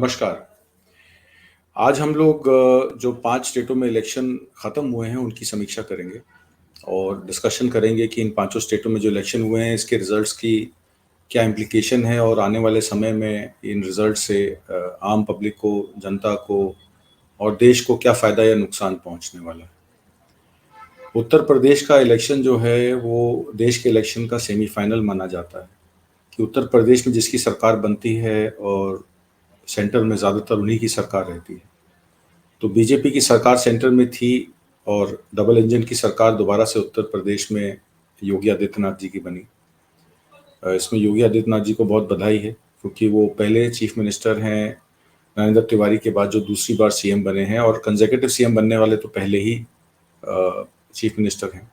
नमस्कार। आज हम लोग जो 5 स्टेटों में इलेक्शन ख़त्म हुए हैं, उनकी समीक्षा करेंगे और डिस्कशन करेंगे कि इन पाँचों स्टेटों में जो इलेक्शन हुए हैं, इसके रिज़ल्ट्स की क्या इम्प्लीकेशन है और आने वाले समय में इन रिज़ल्ट से आम पब्लिक को, जनता को और देश को क्या फ़ायदा या नुकसान पहुंचने वाला है। उत्तर प्रदेश का इलेक्शन जो है, वो देश के इलेक्शन का सेमीफ़ाइनल माना जाता है कि उत्तर प्रदेश में जिसकी सरकार बनती है और सेंटर में ज़्यादातर उन्हीं की सरकार रहती है। तो बीजेपी की सरकार सेंटर में थी और डबल इंजन की सरकार दोबारा से उत्तर प्रदेश में योगी आदित्यनाथ जी की बनी। इसमें योगी आदित्यनाथ जी को बहुत बधाई है क्योंकि वो पहले चीफ मिनिस्टर हैं नरेंद्र तिवारी के बाद जो दूसरी बार सीएम बने हैं, और कंसेक्यूटिव सीएम बनने वाले तो पहले ही चीफ मिनिस्टर हैं।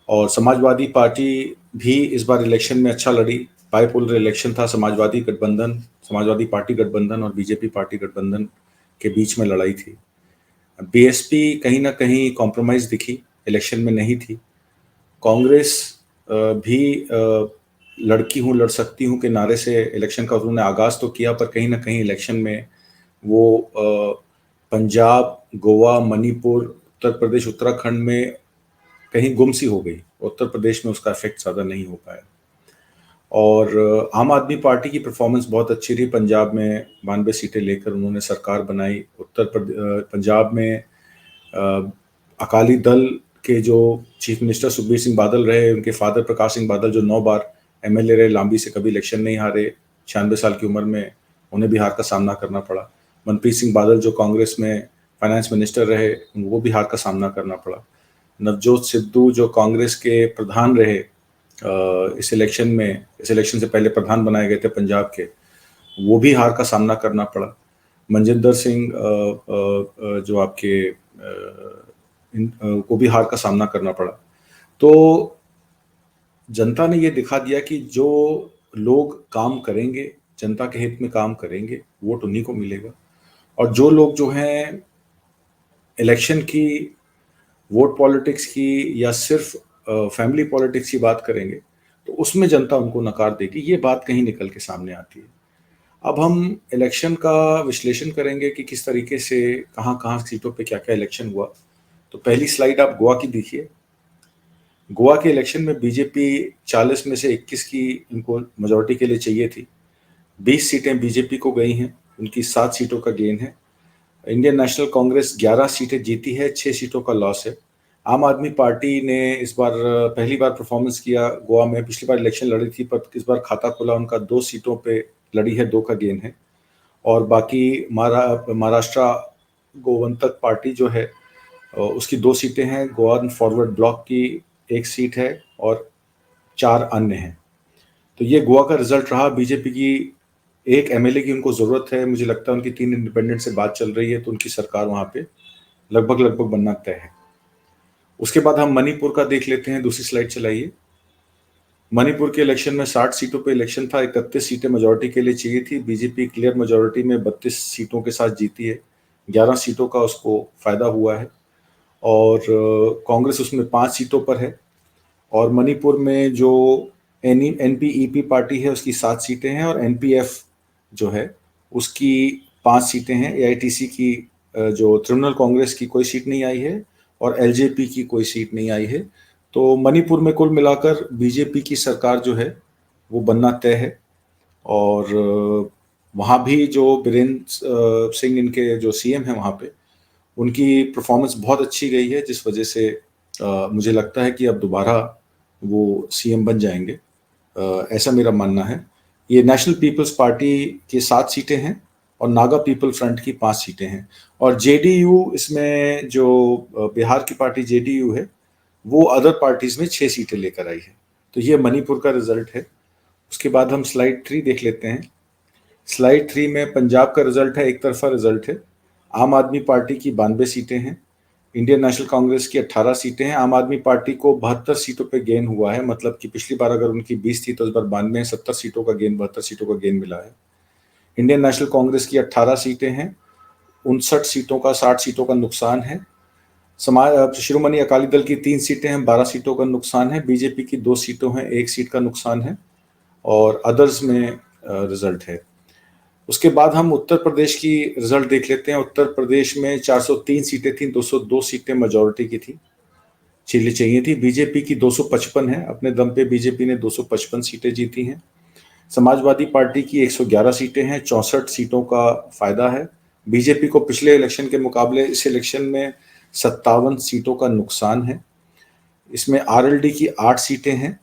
और समाजवादी पार्टी भी इस बार इलेक्शन में अच्छा लड़ी। बाइपोलर इलेक्शन था, समाजवादी पार्टी गठबंधन और बीजेपी पार्टी गठबंधन के बीच में लड़ाई थी। बीएसपी कहीं ना कहीं कॉम्प्रोमाइज दिखी, इलेक्शन में नहीं थी। कांग्रेस भी लड़की हूँ लड़ सकती हूँ के नारे से इलेक्शन का उन्होंने आगाज तो किया, पर कहीं ना कहीं इलेक्शन में वो पंजाब, गोवा, मणिपुर, उत्तर प्रदेश, उत्तराखंड में कहीं गुम सी हो गई। उत्तर प्रदेश में उसका इफेक्ट ज़्यादा नहीं हो पाया। और आम आदमी पार्टी की परफॉर्मेंस बहुत अच्छी रही। पंजाब में 92 सीटें लेकर उन्होंने सरकार बनाई। पंजाब में अकाली दल के जो चीफ मिनिस्टर सुखबीर सिंह बादल रहे, उनके फादर प्रकाश सिंह बादल जो 9 बार एमएलए रहे, लांबी से कभी इलेक्शन नहीं हारे, 96 साल की उम्र में उन्हें भी हार का सामना करना पड़ा। मनप्रीत सिंह बादल जो कांग्रेस में फाइनेंस मिनिस्टर रहे, वो भी हार का सामना करना पड़ा। नवजोत सिद्धू जो कांग्रेस के प्रधान रहे, इस इलेक्शन से पहले प्रधान बनाए गए थे पंजाब के, वो भी हार का सामना करना पड़ा। मनजिंदर सिंह जो आपके को भी हार का सामना करना पड़ा। तो जनता ने ये दिखा दिया कि जो लोग काम करेंगे, जनता के हित में काम करेंगे, वोट उन्हीं को मिलेगा। और जो लोग जो हैं इलेक्शन की, वोट पॉलिटिक्स की या सिर्फ फैमिली पॉलिटिक्स की बात करेंगे, तो उसमें जनता उनको नकार देगी। ये बात कहीं निकल के सामने आती है। अब हम इलेक्शन का विश्लेषण करेंगे कि किस तरीके से कहाँ सीटों पे क्या क्या इलेक्शन हुआ। तो पहली स्लाइड आप गोवा की देखिए। गोवा के इलेक्शन में बीजेपी 40 में से 21 की इनको मेजोरिटी के लिए चाहिए थी। 20 सीटें बीजेपी को गई हैं, उनकी 7 सीटों का गेन है। इंडियन नेशनल कांग्रेस 11 सीटें जीती है, 6 सीटों का लॉस है। आम आदमी पार्टी ने इस बार पहली बार परफॉर्मेंस किया गोवा में। पिछली बार इलेक्शन लड़ी थी, पर इस बार खाता खुला, उनका 2 सीटों पे लड़ी है, 2 का गेन है। और बाकी महाराष्ट्र गोवंतक पार्टी जो है, उसकी 2 सीटें हैं। गोवा फॉरवर्ड ब्लॉक की 1 सीट है और 4 अन्य हैं। तो ये गोवा का रिजल्ट रहा। बीजेपी की 1 एमएलए की उनको जरूरत है। मुझे लगता है उनकी 3 इंडिपेंडेंट से बात चल रही है, तो उनकी सरकार वहां पे लगभग बनना तय है। उसके बाद हम मणिपुर का देख लेते हैं। दूसरी स्लाइड चलाइए। मणिपुर के इलेक्शन में 60 सीटों पे इलेक्शन था, 31 सीटें मेजोरिटी के लिए चाहिए थी। बीजेपी क्लियर मेजोरिटी में 32 सीटों के साथ जीती है। 11 सीटों का उसको फायदा हुआ है और कांग्रेस उसमें 5 सीटों पर है। और मणिपुर में जो एनपीईपी पार्टी है, उसकी 7 सीटें हैं और एनपीएफ जो है उसकी 5 सीटें हैं। एआईटीसी की जो तृणमूल कांग्रेस की कोई सीट नहीं आई है और एलजेपी की कोई सीट नहीं आई है। तो मणिपुर में कुल मिलाकर बीजेपी की सरकार जो है वो बनना तय है। और वहाँ भी जो बीरेंद्र सिंह इनके जो सीएम हैं वहाँ पे, उनकी परफॉर्मेंस बहुत अच्छी गई है, जिस वजह से मुझे लगता है कि अब दोबारा वो सीएम बन जाएंगे, ऐसा मेरा मानना है। ये नेशनल पीपल्स पार्टी की 7 सीटें हैं और नागा पीपल फ्रंट की 5 सीटें हैं। और जेडीयू, इसमें जो बिहार की पार्टी जेडीयू है, वो अदर पार्टीज में 6 सीटें लेकर आई है। तो ये मणिपुर का रिजल्ट है। उसके बाद हम स्लाइड 3 देख लेते हैं। स्लाइड 3 में पंजाब का रिजल्ट है, एक तरफा रिजल्ट है। आम आदमी पार्टी की 92 सीटें हैं, इंडियन नेशनल कांग्रेस की 18 सीटें हैं। आम आदमी पार्टी को 72 सीटों पे गेन हुआ है, मतलब कि पिछली बार अगर उनकी 20 थी तो इस बार 92, 70 सीटों का गेन, 72 सीटों का गेन मिला है। इंडियन नेशनल कांग्रेस की 18 सीटें हैं, 59 सीटों का, 60 सीटों का नुकसान है। शिरोमणि अकाली दल की 3 सीटें हैं, 12 सीटों का नुकसान है। बीजेपी की 2 सीटों हैं, 1 सीट का नुकसान है। और अदर्स में रिजल्ट है। उसके बाद हम उत्तर प्रदेश की रिजल्ट देख लेते हैं। उत्तर प्रदेश में 403 सीटें थी, 202 सीटें मेजॉरिटी की थी, चीजें चाहिए थी। बीजेपी की 255 है, अपने दम पे बीजेपी ने 255 सीटें जीती हैं। समाजवादी पार्टी की 111 सीटें हैं, 64 सीटों का फायदा है। बीजेपी को पिछले इलेक्शन के मुकाबले इस इलेक्शन में 57 सीटों का नुकसान है। इसमें आरएलडी की 8 सीटें हैं,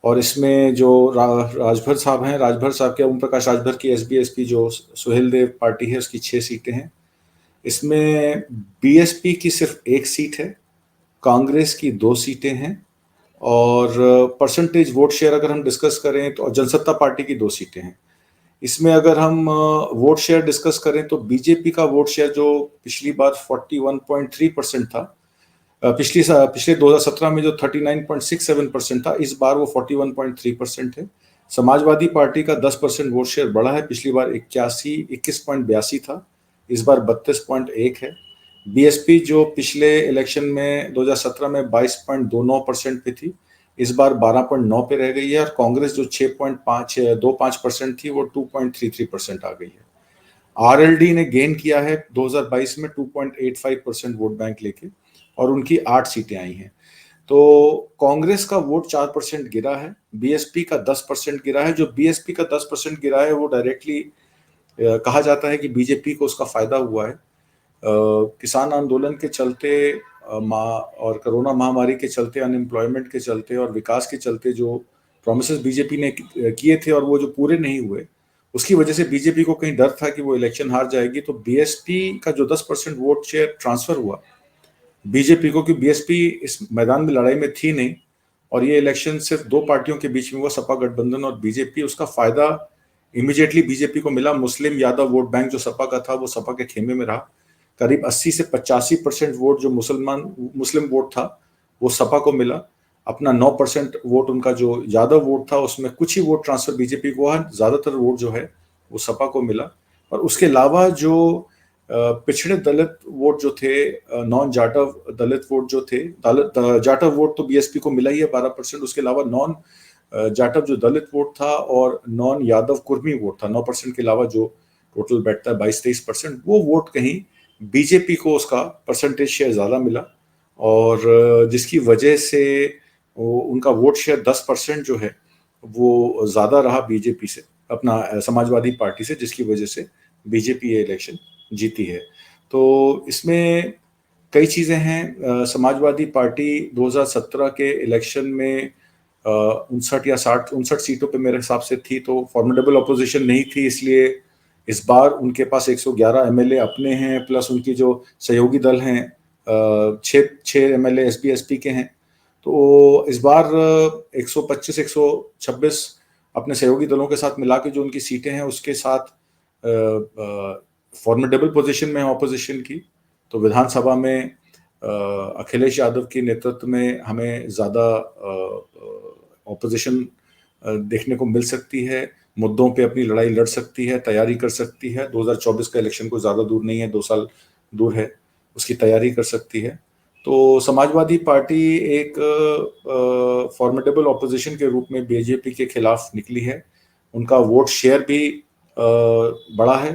और इसमें जो राजभर साहब हैं, राजभर साहब के, ओम प्रकाश राजभर की एसबीएसपी जो सुहेल देव पार्टी है, उसकी 6 सीटें हैं। इसमें बीएसपी की सिर्फ 1 सीट है, कांग्रेस की 2 सीटें हैं, और परसेंटेज वोट शेयर अगर हम डिस्कस करें तो जनसत्ता पार्टी की 2 सीटें हैं। इसमें अगर हम वोट शेयर डिस्कस करें तो बीजेपी का वोट शेयर जो पिछली बार 41.3% था, पिछले 2017 में जो 39.67% था, इस बार वो 41.3% है। समाजवादी पार्टी का 10% वोट शेयर बढ़ा है, पिछली बार 21.82 था, इस बार 32.1 है। बीएसपी जो पिछले इलेक्शन में 2017 में 22.29% पे थी, इस बार 12.9 पे रह गई है, और कांग्रेस जो 6.25% थी वो 2.33% आ गई है। आरएलडी ने गेन किया है 2022 में 2.85% वोट बैंक लेके, और उनकी 8 सीटें आई हैं। तो कांग्रेस का वोट 4% गिरा है, बीएसपी का 10% गिरा है। जो बीएसपी का 10% गिरा है वो डायरेक्टली कहा जाता है कि बीजेपी को उसका फायदा हुआ है। किसान आंदोलन के चलते और कोरोना महामारी के चलते, अनएम्प्लॉयमेंट के चलते और विकास के चलते जो प्रोमिसेस बीजेपी ने किए थे और वो जो पूरे नहीं हुए, उसकी वजह से बीजेपी को कहीं डर था कि वो इलेक्शन हार जाएगी। तो बीएसपी का जो 10% वोट शेयर ट्रांसफर हुआ बीजेपी को, कि बीएसपी इस मैदान में लड़ाई में थी नहीं, और ये इलेक्शन सिर्फ 2 पार्टियों के बीच में हुआ, सपा गठबंधन और बीजेपी। उसका फायदा इमीडिएटली बीजेपी को मिला। मुस्लिम यादव वोट बैंक जो सपा का था वो सपा के खेमे में रहा। करीब 80 से 85% वोट जो मुस्लिम वोट था वो सपा को मिला। अपना 9% वोट उनका जो यादव वोट था उसमें कुछ ही वोट ट्रांसफर बीजेपी को हुआ, ज्यादातर वोट जो है वो सपा को मिला। और उसके अलावा जो पिछड़े दलित वोट जो थे, नॉन जाटव दलित वोट जो थे, जाटव वोट तो बीएसपी को मिला ही है 12%, उसके अलावा नॉन जाटव जो दलित वोट था और नॉन यादव कुर्मी वोट था 9% के अलावा, जो टोटल बैठता है 22-23%, वो वोट कहीं बीजेपी को उसका परसेंटेज शेयर ज्यादा मिला, और जिसकी वजह से उनका वोट शेयर 10% जो है वो ज्यादा रहा बीजेपी से, अपना समाजवादी पार्टी से, जिसकी वजह से बीजेपी ये इलेक्शन जीती है। तो इसमें कई चीजें हैं। समाजवादी पार्टी 2017 के इलेक्शन में 59 या 59 सीटों पे मेरे हिसाब से थी, तो फॉर्मिडेबल अपोजिशन नहीं थी, इसलिए इस बार उनके पास 111 एमएलए अपने हैं, प्लस उनकी जो सहयोगी दल हैं 6 एमएलए एसबीएसपी के हैं। तो इस बार 125-126 अपने सहयोगी दलों के साथ मिला के जो उनकी सीटें हैं उसके साथ फॉर्मिडेबल पोजीशन में है ऑपोजिशन की। तो विधानसभा में अखिलेश यादव के नेतृत्व में हमें ज्यादा ऑपोजिशन देखने को मिल सकती है, मुद्दों पे अपनी लड़ाई लड़ सकती है, तैयारी कर सकती है। 2024 का इलेक्शन को ज्यादा दूर नहीं है, 2 साल दूर है, उसकी तैयारी कर सकती है। तो समाजवादी पार्टी एक फॉर्मिडेबल ऑपोजिशन के रूप में बीजेपी के खिलाफ निकली है। उनका वोट शेयर भी बढ़ा है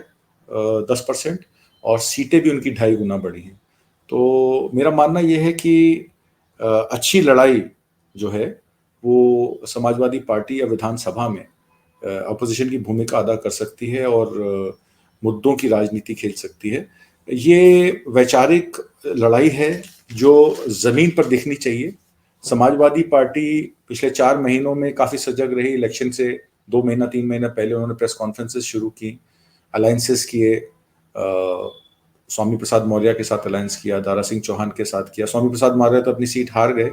10%, और सीटें भी उनकी 2.5 गुना बढ़ी हैं। तो मेरा मानना यह है कि अच्छी लड़ाई जो है वो समाजवादी पार्टी या विधानसभा में अपोजिशन की भूमिका अदा कर सकती है और मुद्दों की राजनीति खेल सकती है। ये वैचारिक लड़ाई है जो जमीन पर दिखनी चाहिए। समाजवादी पार्टी पिछले 4 महीनों में काफी सजग रही। इलेक्शन से 2 महीना 3 महीना पहले उन्होंने प्रेस कॉन्फ्रेंसेस शुरू की, अलायंसेस किए, स्वामी प्रसाद मौर्य के साथ अलायंस किया, दारा सिंह चौहान के साथ किया। स्वामी प्रसाद मौर्य तो अपनी सीट हार गए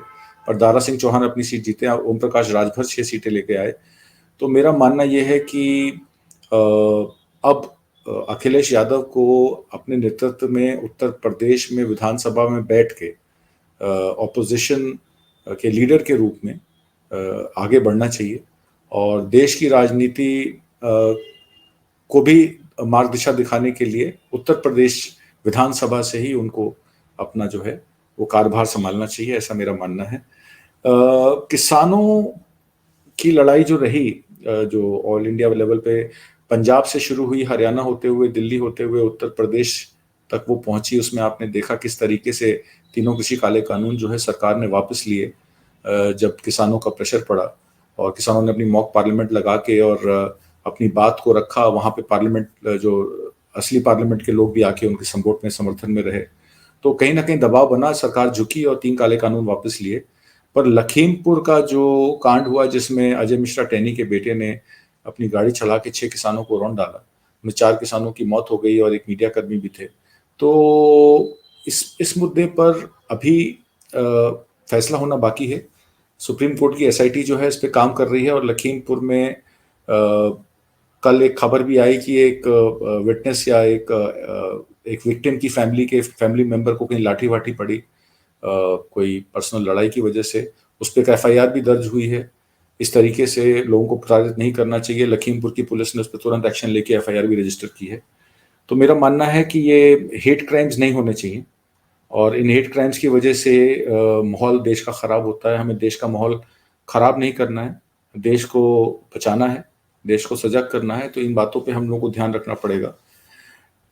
और दारा सिंह चौहान अपनी सीट जीते, ओम प्रकाश राजभर 6 सीटें लेके आए। तो मेरा मानना यह है कि अब अखिलेश यादव को अपने नेतृत्व में उत्तर प्रदेश में विधानसभा में बैठ के ऑपोजिशन के लीडर के रूप में आगे बढ़ना चाहिए, और देश की राजनीति को भी मार्ग दिशा दिखाने के लिए उत्तर प्रदेश विधानसभा से ही उनको अपना जो है वो कार्यभार संभालना चाहिए, ऐसा मेरा मानना है। किसानों की लड़ाई जो रही, जो ऑल इंडिया लेवल पे पंजाब से शुरू हुई, हरियाणा होते हुए, दिल्ली होते हुए उत्तर प्रदेश तक वो पहुंची। उसमें आपने देखा किस तरीके से तीनों कृषि काले कानून जो है सरकार ने वापस लिए, जब किसानों का प्रेशर पड़ा और किसानों ने अपनी मॉक पार्लियामेंट लगा के और अपनी बात को रखा। वहां पे पार्लियामेंट, जो असली पार्लियामेंट के लोग भी आके उनके सपोर्ट में, समर्थन में रहे, तो कहीं ना कहीं दबाव बना, सरकार झुकी और 3 काले कानून वापस लिए। पर लखीमपुर का जो कांड हुआ, जिसमें अजय मिश्रा टैनी के बेटे ने अपनी गाड़ी चला के 6 किसानों को रौंद डाला, उनमें 4 किसानों की मौत हो गई और एक मीडिया कर्मी भी थे। तो इस मुद्दे पर अभी फैसला होना बाकी है। सुप्रीम कोर्ट की एसआईटी जो है इस पे काम कर रही है, और लखीमपुर में कल एक खबर भी आई कि एक विटनेस या एक विक्टिम की फैमिली मेंबर को कहीं लाठी वाठी पड़ी, कोई पर्सनल लड़ाई की वजह से। उस पर एक एफआईआर भी दर्ज हुई है। इस तरीके से लोगों को प्रताड़ित नहीं करना चाहिए। लखीमपुर की पुलिस ने उस पर तुरंत एक्शन लेके एफआईआर भी रजिस्टर की है। तो मेरा मानना है कि ये हेट क्राइम्स नहीं होने चाहिए, और इन हेट क्राइम्स की वजह से माहौल देश का खराब होता है। हमें देश का माहौल खराब नहीं करना है, देश को बचाना है, देश को सजग करना है। तो इन बातों पे हम लोगों को ध्यान रखना पड़ेगा।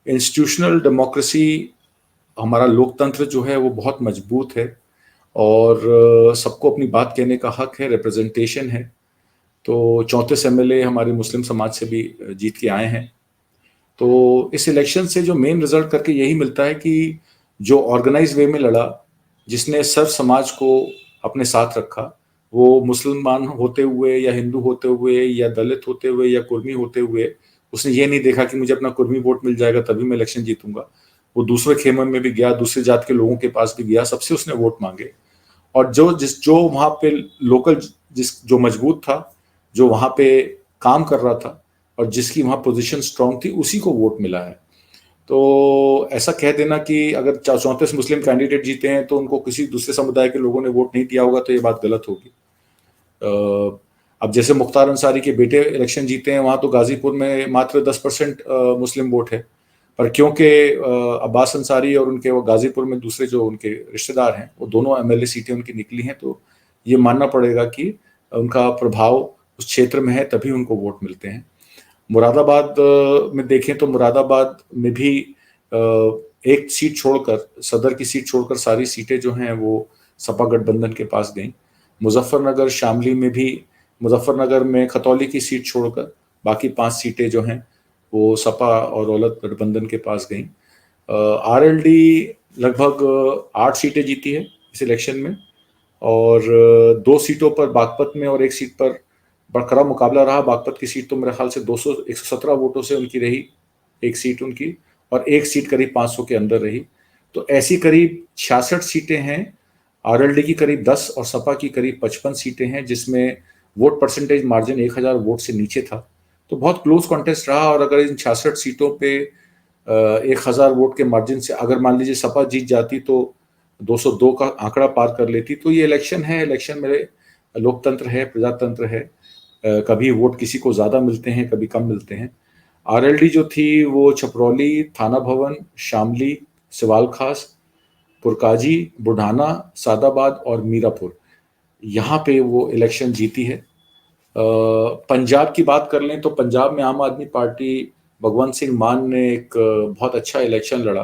इंस्टीट्यूशनल डेमोक्रेसी, हमारा लोकतंत्र जो है वो बहुत मजबूत है, और सबको अपनी बात कहने का हक है, रिप्रेजेंटेशन है। तो 34 एमएलए हमारे मुस्लिम समाज से भी जीत के आए हैं। तो इस इलेक्शन से जो मेन रिजल्ट करके यही मिलता है कि जो ऑर्गेनाइज वे में लड़ा, जिसने सर्व समाज को अपने साथ रखा, वो मुसलमान होते हुए या हिंदू होते हुए या दलित होते हुए या कुर्मी होते हुए, उसने ये नहीं देखा कि मुझे अपना कुर्मी वोट मिल जाएगा तभी मैं इलेक्शन जीतूंगा। वो दूसरे खेमे में भी गया, दूसरी जात के लोगों के पास भी गया, सबसे उसने वोट मांगे। और जो वहां पे लोकल, जो मजबूत था, जो वहां पे काम कर रहा था और जिसकी वहां पोजीशन स्ट्रांग थी, उसी को वोट मिला है। तो ऐसा कह देना कि अगर 34 मुस्लिम कैंडिडेट जीते हैं तो उनको किसी दूसरे समुदाय के लोगों ने वोट नहीं दिया होगा, तो ये बात गलत होगी। अब जैसे मुख्तार अंसारी के बेटे इलेक्शन जीते हैं, वहां तो गाजीपुर में मात्र 10% मुस्लिम वोट है, पर क्योंकि अब्बास अंसारी और उनके वो गाजीपुर में दूसरे जो उनके रिश्तेदार हैं, वो दोनों एमएलए सीटें उनकी निकली हैं, तो ये मानना पड़ेगा कि उनका प्रभाव उस क्षेत्र में है, तभी उनको वोट मिलते हैं। मुरादाबाद में देखें तो मुरादाबाद में भी एक सीट छोड़कर, सदर की सीट छोड़कर सारी सीटें जो हैं वो सपा गठबंधन के पास गईं। मुजफ्फरनगर शामली में भी, मुजफ्फरनगर में खतौली की सीट छोड़कर बाकी 5 सीटें जो हैं वो सपा और औलद गठबंधन के पास गईं। आरएलडी लगभग 8 सीटें जीती है इस इलेक्शन में, और 2 सीटों पर बागपत में और 1 सीट पर बरकरार मुकाबला रहा। बागपत की सीट तो मेरे ख्याल से 117 वोटों से उनकी रही, 1 सीट उनकी, और 1 सीट करीब 500 के अंदर रही। तो ऐसी करीब 66 सीटें हैं। आरएलडी की करीब 10 और सपा की करीब 55 सीटें हैं, जिसमें वोट परसेंटेज मार्जिन 1000 वोट से नीचे था। तो बहुत क्लोज कॉन्टेस्ट रहा। और अगर इन 66 सीटों पे 1000 वोट के मार्जिन से अगर मान लीजिए सपा जीत जाती तो 202 का आंकड़ा पार कर लेती। तो ये इलेक्शन है, इलेक्शन में लोकतंत्र है, प्रजातंत्र है। कभी वोट किसी को ज्यादा मिलते हैं, कभी कम मिलते हैं। आरएलडी जो थी वो छपरौली, थाना भवन, शामली, सिवाल खास, पुरकाजी, बुढ़ाना, सादाबाद और मीरापुर, यहाँ पे वो इलेक्शन जीती है। पंजाब की बात कर लें तो पंजाब में आम आदमी पार्टी, भगवंत सिंह मान ने एक बहुत अच्छा इलेक्शन लड़ा।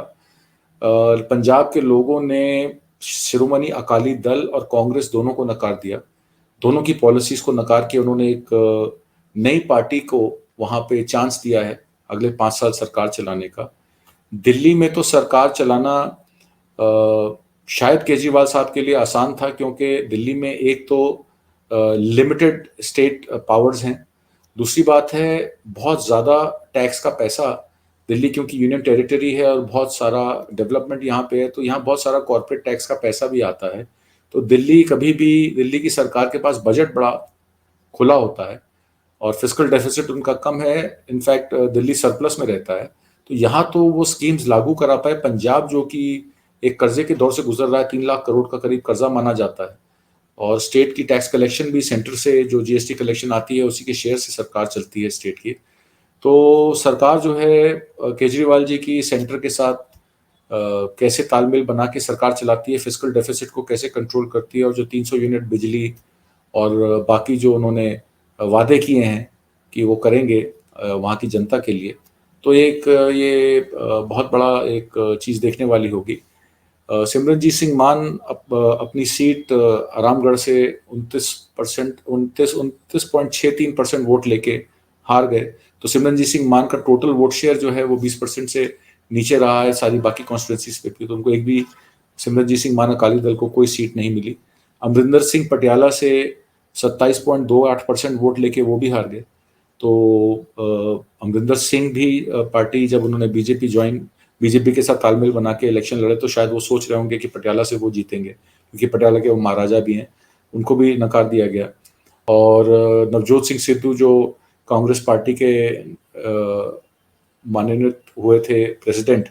पंजाब के लोगों ने शिरोमणि अकाली दल और कांग्रेस दोनों को नकार दिया, दोनों की पॉलिसीज को नकार के उन्होंने एक नई पार्टी को वहां पे चांस दिया है अगले 5 साल सरकार चलाने का। दिल्ली में तो सरकार चलाना शायद केजरीवाल साहब के लिए आसान था, क्योंकि दिल्ली में एक तो लिमिटेड स्टेट पावर्स हैं, दूसरी बात है बहुत ज़्यादा टैक्स का पैसा। दिल्ली क्योंकि यूनियन टेरिटरी है और बहुत सारा डेवलपमेंट यहाँ पे है, तो यहाँ बहुत सारा कॉर्पोरेट टैक्स का पैसा भी आता है। तो दिल्ली कभी भी, दिल्ली की सरकार के पास बजट बड़ा खुला होता है और फिस्कल डेफिसिट उनका कम है। इनफैक्ट दिल्ली सरप्लस में रहता है। तो यहाँ तो वो स्कीम्स लागू करा पाए। पंजाब जो कि एक कर्जे के दौर से गुजर रहा है, 3 लाख करोड़ का करीब कर्जा माना जाता है, और स्टेट की टैक्स कलेक्शन भी सेंटर से जो जीएसटी कलेक्शन आती है उसी के शेयर से सरकार चलती है स्टेट की। तो सरकार जो है केजरीवाल जी की सेंटर के साथ कैसे तालमेल बना के सरकार चलाती है, फिस्कल डेफिसिट को कैसे कंट्रोल करती है, और जो 300 यूनिट बिजली और बाकी जो उन्होंने वादे किए हैं कि वो करेंगे वहाँ की जनता के लिए, तो एक ये बहुत बड़ा एक चीज़ देखने वाली होगी। सिमरनजीत सिंह मान अपनी सीट रामगढ़ से 29% 29.63% वोट लेके हार गए। तो सिमरनजीत सिंह मान का टोटल वोट शेयर जो है वो 20% से नीचे रहा है सारी बाकी कॉन्स्टिट्यूंसीज पे भी। तो उनको एक भी सिमरनजीत सिंह मान अकाली दल को कोई सीट नहीं मिली। अमरिंदर सिंह पटियाला से 27.28% वोट लेके वो भी हार गए। तो अमरिंदर सिंह भी पार्टी जब उन्होंने बीजेपी के साथ तालमेल बना के इलेक्शन लड़े तो शायद वो सोच रहे होंगे कि पटियाला से वो जीतेंगे, क्योंकि पटियाला के वो महाराजा भी हैं, उनको भी नकार दिया गया। और नवजोत सिंह सिद्धू जो कांग्रेस पार्टी के मनोनीत हुए थे प्रेसिडेंट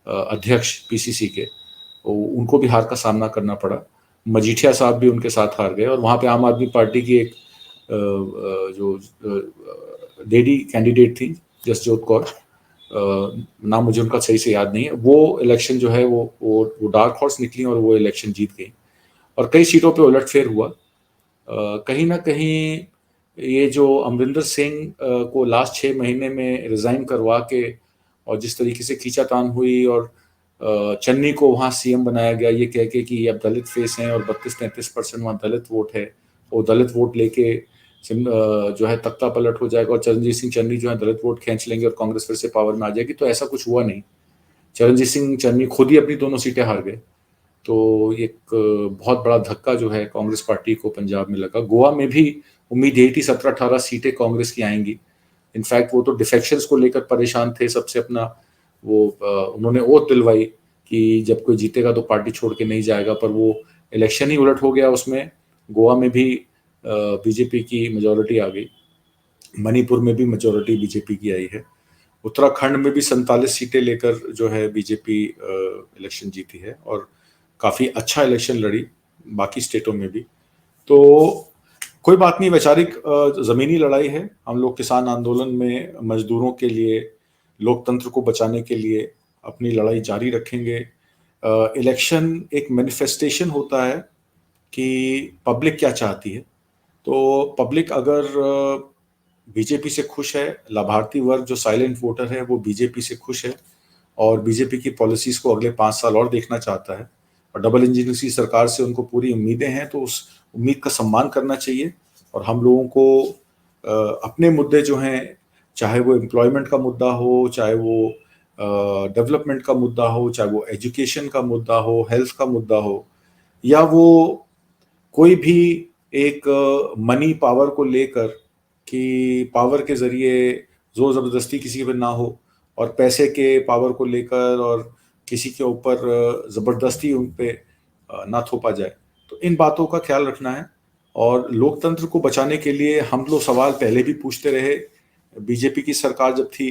अध्यक्ष पीसीसी के, उनको भी हार का सामना करना पड़ा। मजीठिया साहब भी उनके साथ हार गए। और वहाँ पे आम आदमी पार्टी की एक जो लेडी कैंडिडेट थी जसजोत कौर, नाम मुझे उनका सही से याद नहीं है, वो इलेक्शन जो है वो डार्क हॉर्स निकली और वो इलेक्शन जीत गई। और कई सीटों पे उलटफेर हुआ। कहीं ना कहीं ये जो अमरिंदर सिंह को लास्ट 6 महीने में रिजाइन करवा के और जिस तरीके से खींचातान हुई और चन्नी को वहाँ सीएम बनाया गया ये कह के कि अब दलित फेस हैं और 32-33% वहाँ दलित वोट है, वो दलित वोट लेके जो है तख्ता पलट हो जाएगा और चरणजीत सिंह चन्नी जो है दलित वोट खींच लेंगे और कांग्रेस फिर से पावर में आ जाएगी। तो ऐसा कुछ हुआ नहीं। चरणजीत सिंह चन्नी खुद ही अपनी दोनों सीटें हार गए। तो एक बहुत बड़ा धक्का जो है कांग्रेस पार्टी को पंजाब में लगा। गोवा में भी उम्मीद यही थी 17-18 सीटें कांग्रेस की आएंगी। इनफैक्ट वो तो डिफेक्शंस को लेकर परेशान थे सबसे अपना वो उन्होंने ओथ दिलवाई कि जब कोई जीतेगा तो पार्टी छोड़ के नहीं जाएगा, पर वो इलेक्शन ही उलट हो गया। उसमें गोवा में भी बीजेपी की मेजोरिटी आ गई, मणिपुर में भी मेजोरिटी बीजेपी की आई है, उत्तराखंड में भी 47 सीटें लेकर जो है बीजेपी इलेक्शन जीती है और काफ़ी अच्छा इलेक्शन लड़ी बाकी स्टेटों में भी। तो कोई बात नहीं, वैचारिक ज़मीनी लड़ाई है। हम लोग किसान आंदोलन में मजदूरों के लिए, लोकतंत्र को बचाने के लिए अपनी लड़ाई जारी रखेंगे। इलेक्शन एक मैनिफेस्टेशन होता है कि पब्लिक क्या चाहती है। तो पब्लिक अगर बीजेपी से खुश है, लाभार्थी वर्ग जो साइलेंट वोटर है वो बीजेपी से खुश है और बीजेपी की पॉलिसीज को अगले 5 साल और देखना चाहता है और डबल इंजन की सरकार से उनको पूरी उम्मीदें हैं, तो उस उम्मीद का सम्मान करना चाहिए। और हम लोगों को अपने मुद्दे जो हैं, चाहे वो एम्प्लॉयमेंट का मुद्दा हो, चाहे वो डेवलपमेंट का मुद्दा हो, चाहे वो एजुकेशन का मुद्दा हो, हेल्थ का मुद्दा हो, या वो कोई भी एक मनी पावर को लेकर कि पावर के जरिए जोर जबरदस्ती किसी पे ना हो और पैसे के पावर को लेकर और किसी के ऊपर जबरदस्ती उन पे ना थोपा जाए। तो इन बातों का ख्याल रखना है। और लोकतंत्र को बचाने के लिए हम लोग सवाल पहले भी पूछते रहे। बीजेपी की सरकार जब थी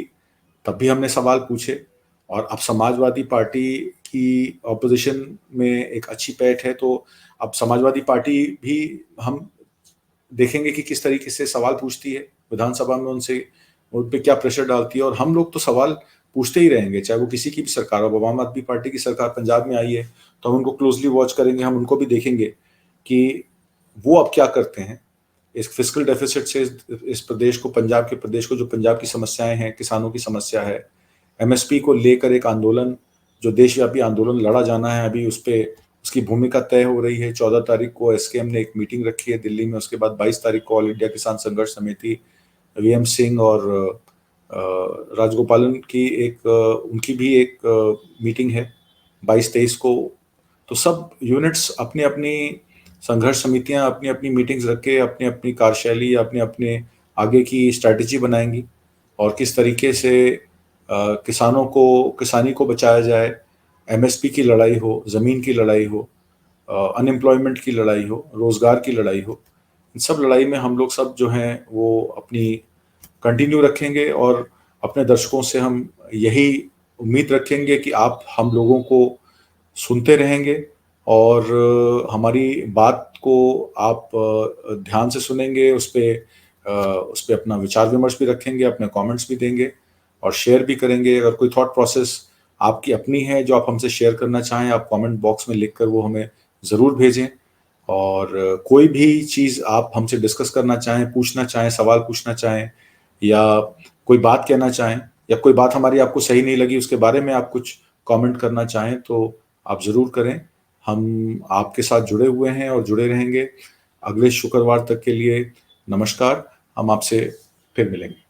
तब भी हमने सवाल पूछे और अब समाजवादी पार्टी की ऑपोजिशन में एक अच्छी पैठ है, तो अब समाजवादी पार्टी भी हम देखेंगे कि किस तरीके से सवाल पूछती है विधानसभा में, उनसे उन पे क्या प्रेशर डालती है। और हम लोग तो सवाल पूछते ही रहेंगे, चाहे वो किसी की भी सरकार हो। आम आदमी पार्टी की सरकार पंजाब में आई है तो हम उनको क्लोजली वॉच करेंगे, हम उनको भी देखेंगे कि वो अब क्या करते हैं। इस फिस्कल डेफिसिट से इस प्रदेश को, पंजाब के प्रदेश को, जो पंजाब की समस्याएं हैं, किसानों की समस्या है, एमएसपी को लेकर एक आंदोलन, जो देशव्यापी आंदोलन लड़ा जाना है, अभी उस पर उसकी भूमिका तय हो रही है। 14 तारीख को एसकेएम ने एक मीटिंग रखी है दिल्ली में, उसके बाद 22 तारीख को ऑल इंडिया किसान संघर्ष समिति, वीएम सिंह और राजगोपालन की एक उनकी भी एक मीटिंग है 22-23 को। तो सब यूनिट्स अपनी अपनी संघर्ष समितियां अपनी अपनी मीटिंग्स रख के अपनी अपनी कार्यशैली, अपने अपने आगे की स्ट्रैटेजी बनाएंगी और किस तरीके से किसानों को, किसानी को बचाया जाए, एमएसपी की लड़ाई हो, ज़मीन की लड़ाई हो, अनएम्प्लॉयमेंट की लड़ाई हो, रोज़गार की लड़ाई हो। इन सब लड़ाई में हम लोग सब जो हैं वो अपनी कंटिन्यू रखेंगे और अपने दर्शकों से हम यही उम्मीद रखेंगे कि आप हम लोगों को सुनते रहेंगे और हमारी बात को आप ध्यान से सुनेंगे, उस पे अपना विचार विमर्श भी रखेंगे, अपने कमेंट्स भी देंगे और शेयर भी करेंगे। अगर कोई थॉट प्रोसेस आपकी अपनी है जो आप हमसे शेयर करना चाहें, आप कमेंट बॉक्स में लिखकर वो हमें ज़रूर भेजें। और कोई भी चीज़ आप हमसे डिस्कस करना चाहें, पूछना चाहें, सवाल पूछना चाहें या कोई बात कहना चाहें या कोई बात हमारी आपको सही नहीं लगी उसके बारे में आप कुछ कमेंट करना चाहें तो आप ज़रूर करें। हम आपके साथ जुड़े हुए हैं और जुड़े रहेंगे। अगले शुक्रवार तक के लिए नमस्कार। हम आपसे फिर मिलेंगे।